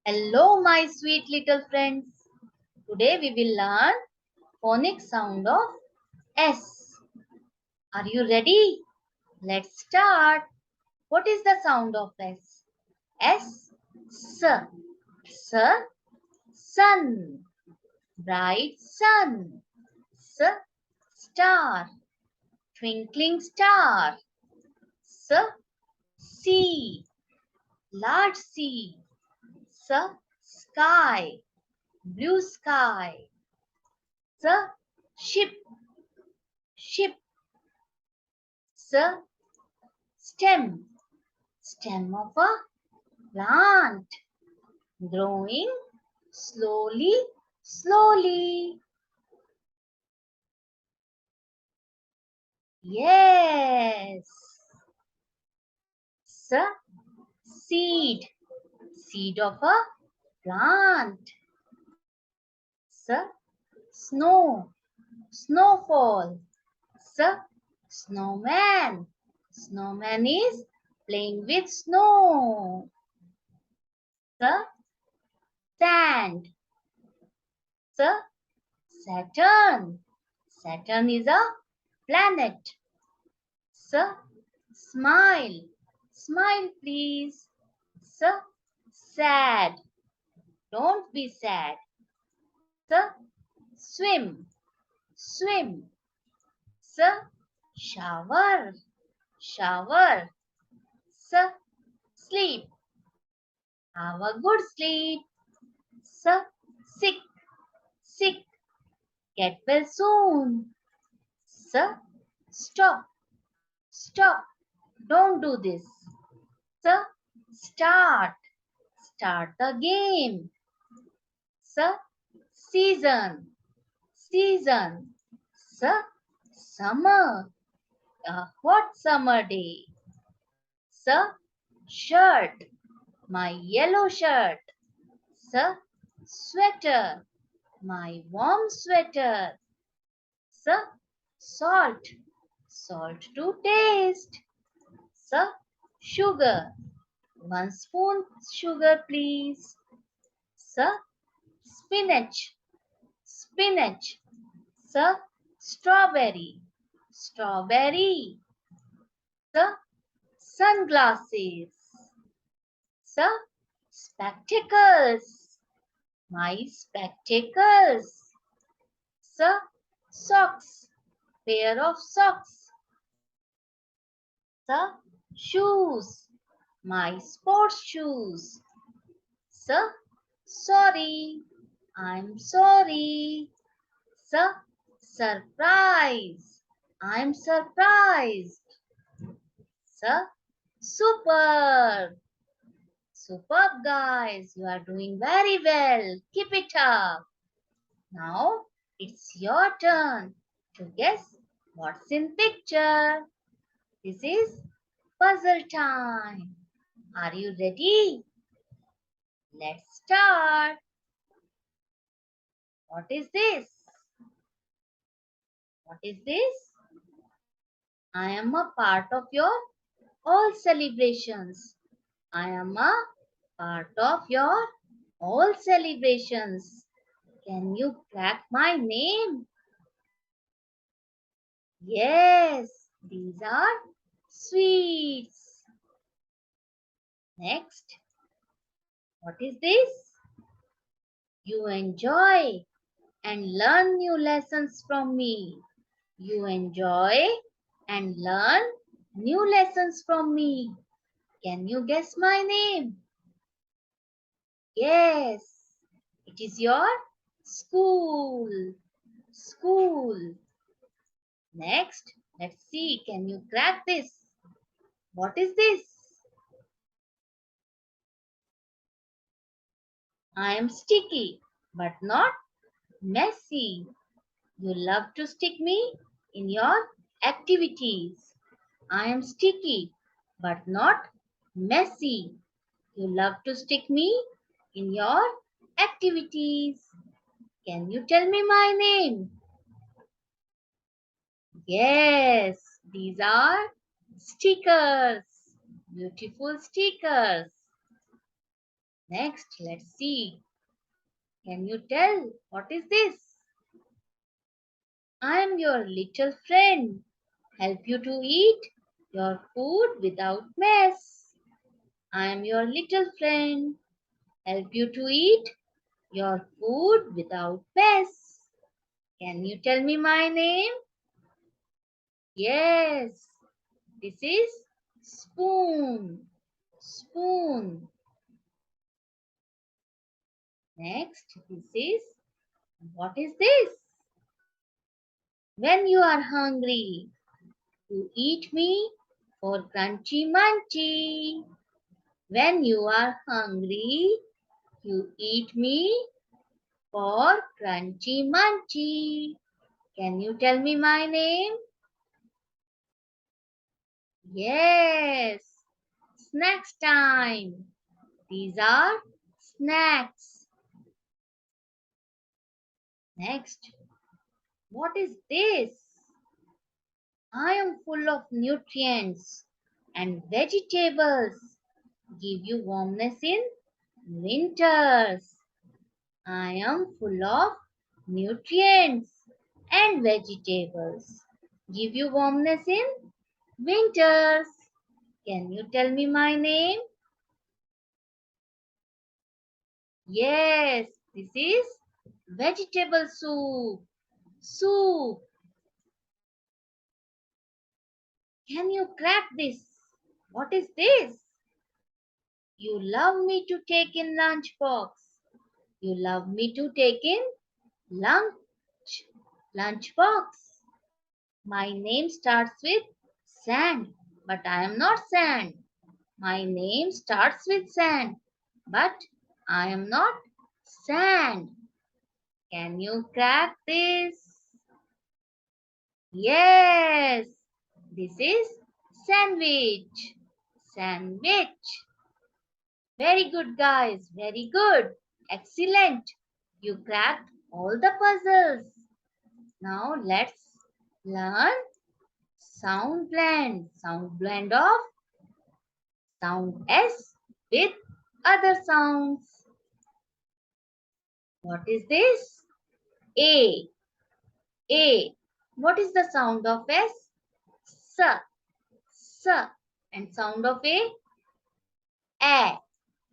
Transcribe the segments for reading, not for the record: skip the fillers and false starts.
Hello, my sweet little friends. Today we will learn phonic sound of S. Are you ready? Let's start. What is the sound of S? S. S. Sun. Bright sun. S. Star. Twinkling star. S. Sea. Large sea. S. Sky. Blue sky. S. Ship. Ship. S. Stem. Stem of a plant. Growing slowly, slowly. Yes. S. Seed. Seed of a plant. S. Snow. Snowfall. S. Snowman. Snowman is playing with snow. S. Sand. S. Saturn. Saturn is a planet. S. Smile. Smile, please. S. Sad. Don't be sad. S. Swim. Swim. S. Shower. Shower. S. Sleep. Have a good sleep. S. Sick. Sick. Get well soon. S. Stop. Stop. Don't do this. S. Start. Start the game. S. Season. Season. S. Summer. A hot summer day. S. Shirt. My yellow shirt. S. Sweater. My warm sweater. S. Salt. Salt to taste. S. Sugar. 1 spoon sugar, please. S. Spinach. Spinach. S. Strawberry. Strawberry. S. Sunglasses. S. Spectacles. My spectacles. S. Socks. Pair of socks. S. Shoes. My sports shoes. S. Sorry. I'm sorry. S. Surprise. I'm surprised. S. Superb. Superb, guys. You are doing very well. Keep it up. Now it's your turn to guess what's in picture. This is puzzle time. Are you ready? Let's start. What is this? What is this? I am a part of your all celebrations. I am a part of your all celebrations. Can you crack my name? Yes, these are sweets. Next, what is this? You enjoy and learn new lessons from me. You enjoy and learn new lessons from me. Can you guess my name? Yes, it is your school. School. Next, let's see. Can you crack this? What is this? I am sticky, but not messy. You love to stick me in your activities. I am sticky, but not messy. You love to stick me in your activities. Can you tell me my name? Yes, these are stickers. Beautiful stickers. Next, let's see. Can you tell what is this? I am your little friend. Help you to eat your food without mess. I am your little friend. Help you to eat your food without mess. Can you tell me my name? Yes, this is spoon. Spoon. Next, this is what is this? When you are hungry, you eat me for crunchy munchy. When you are hungry, you eat me for crunchy munchy. Can you tell me my name? Yes, snacks time. These are snacks. Next, what is this? I am full of nutrients and vegetables. Give you warmness in winters. I am full of nutrients and vegetables. Give you warmness in winters. Can you tell me my name? Yes, this is vegetable soup. Soup. Can you crack this? What is this? You love me to take in lunchbox. You love me to take in lunch. Lunchbox. My name starts with sand, but I am not sand. My name starts with sand, but I am not sand. Can you crack this? Yes, this is sandwich. Sandwich. Very good, guys. Very good. Excellent. You cracked all the puzzles. Now let's learn sound blend. Sound blend of sound S with other sounds. What is this? A. A. What is the sound of S? S. S. And sound of A.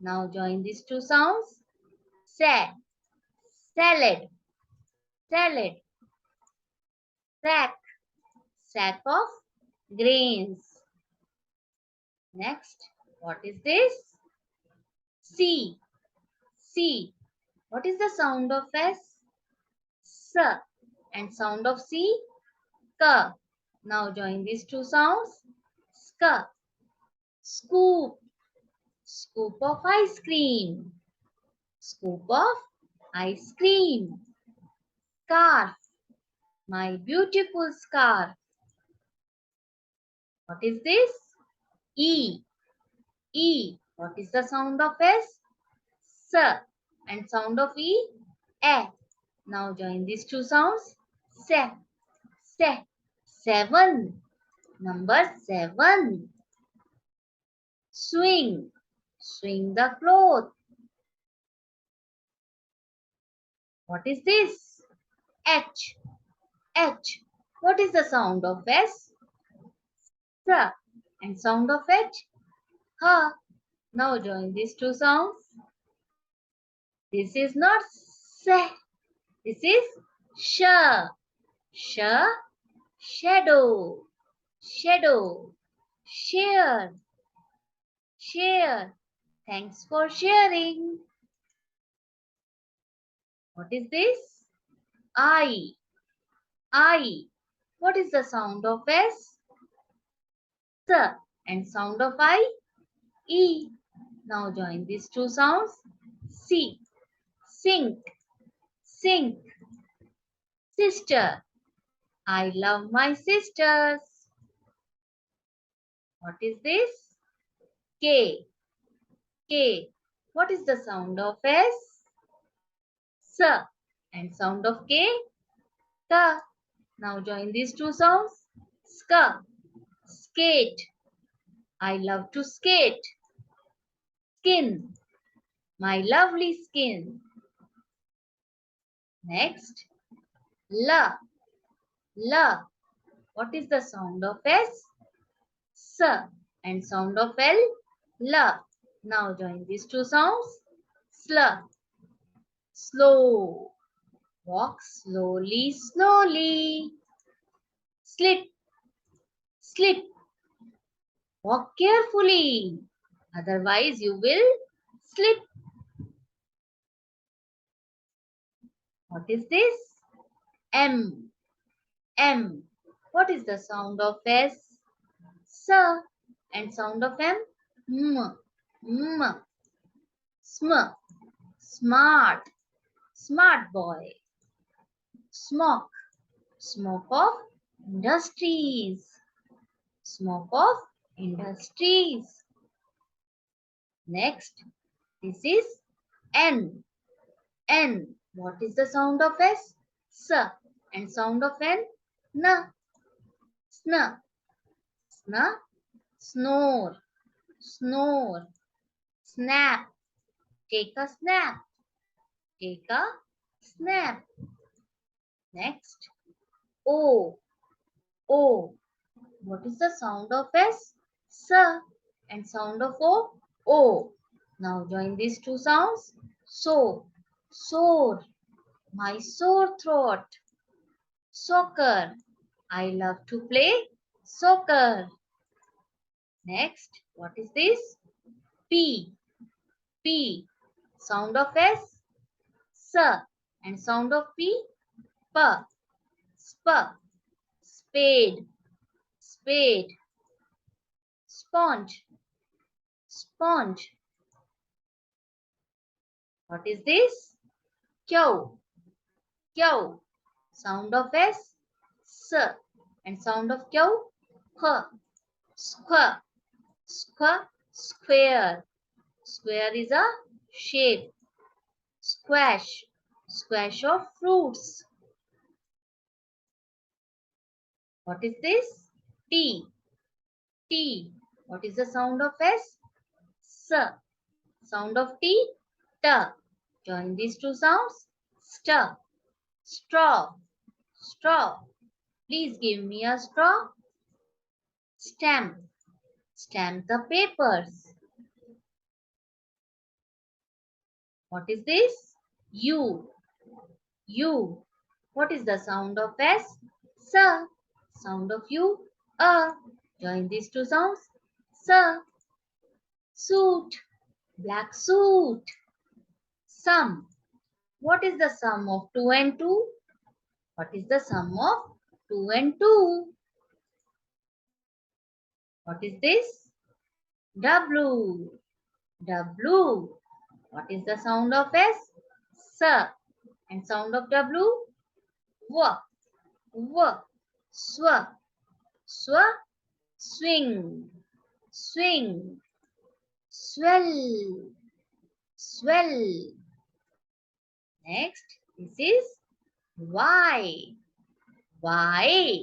Now join these two sounds. Sa. Salad. Salad. Sack. Sack of grains. Next, what is this? C. C. What is the sound of S? S. And sound of C? K. Now join these two sounds. Sk. Scoop. Scoop of ice cream. Scoop of ice cream. Scarf. My beautiful scarf. What is this? E. E. What is the sound of S? S. And sound of E? A. Now join these two sounds. Se. Se. 7. Number 7. Swing. Swing the cloth. What is this? H. H. What is the sound of S? S. And sound of H? Ha. Now join these two sounds. This is not se. This is sh. Sh. Shadow. Shadow. Share. Share. Thanks for sharing. What is this? I. I. What is the sound of S? S. And sound of I? E. Now join these two sounds. C. Sink. Sink. Sister. I love my sisters. What is this? K. K. What is the sound of S? S. And sound of K? Ka. Now join these two sounds. Ska. Skate. I love to skate. Skin. my lovely skin. Next, la, la. What is the sound of S? S. And sound of L? La. Now join these two sounds. Sl, slow. Walk slowly, slowly. Slip, slip. Walk carefully. Otherwise you will slip. What is this? M. M. What is the sound of S? S. And sound of M? M. M. Sm. Smart. Smart boy. Smoke. Smoke of industries. Smoke of industries. Next, this is N. N. What is the sound of S? S. And sound of N? N. Sn. Sn. Snore. Snore. Snap. Take a snap. Take a snap. Next, O. O. What is the sound of S? S. And sound of O? O. Now join these two sounds. So. Sore. My sore throat. Soccer. I love to play soccer. Next, what is this? P. P. Sound of S? S. And sound of P? P. Sp. Spade. Spade. Sponge. Sponge. What is this? Q. Q. Sound of S? S. And sound of Q? Q. Square. Square. Square. Square is a shape. Squash. Squash of fruits. What is this? T. T. What is the sound of S? S. Sound of T? T. Join these two sounds. St. Straw. Straw. Please give me a straw. Stamp. Stamp the papers. What is this? U. U. What is the sound of S? S. Sound of U? A. Join these two sounds. S. Suit. Black suit. Sum. What is the sum of 2 and 2? What is the sum of 2 and 2? What is this? W. W. What is the sound of S? S. And sound of W? W. W. Sw. Sw. Swing. Swing. Swell. Swell. Next, this is Y. Y.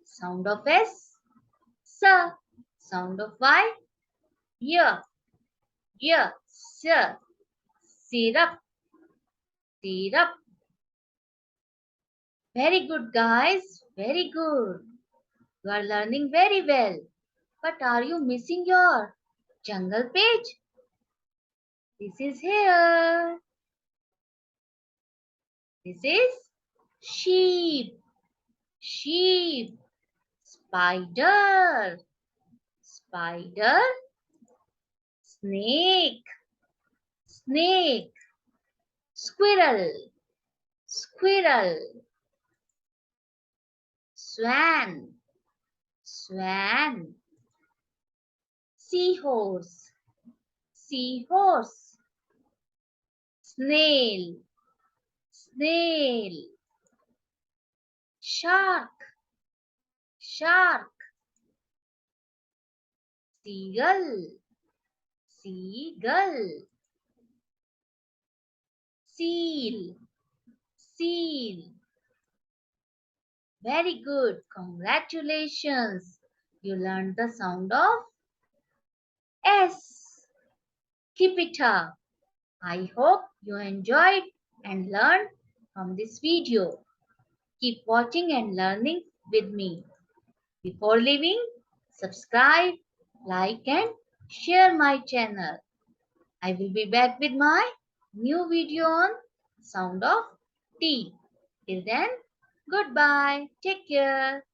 Sound of S. S. Sound of Y. Y. Y. S. Syrup. Syrup. Very good, guys. Very good. You are learning very well. But are you missing your jungle page? This is here. This is sheep. Sheep. Spider. Spider. Snake. Snake. Squirrel. Squirrel. Swan. Swan. Seahorse. Seahorse. Snail. Snail. Shark. Shark. Seagull. Seagull. Seal. Seal. Very good. Congratulations. You learned the sound of S. Keep it up. I hope you enjoyed and learned from this video. Keep watching and learning with me. Before leaving, subscribe, like and share my channel. I will be back with my new video on sound of T. Till then, goodbye. Take care.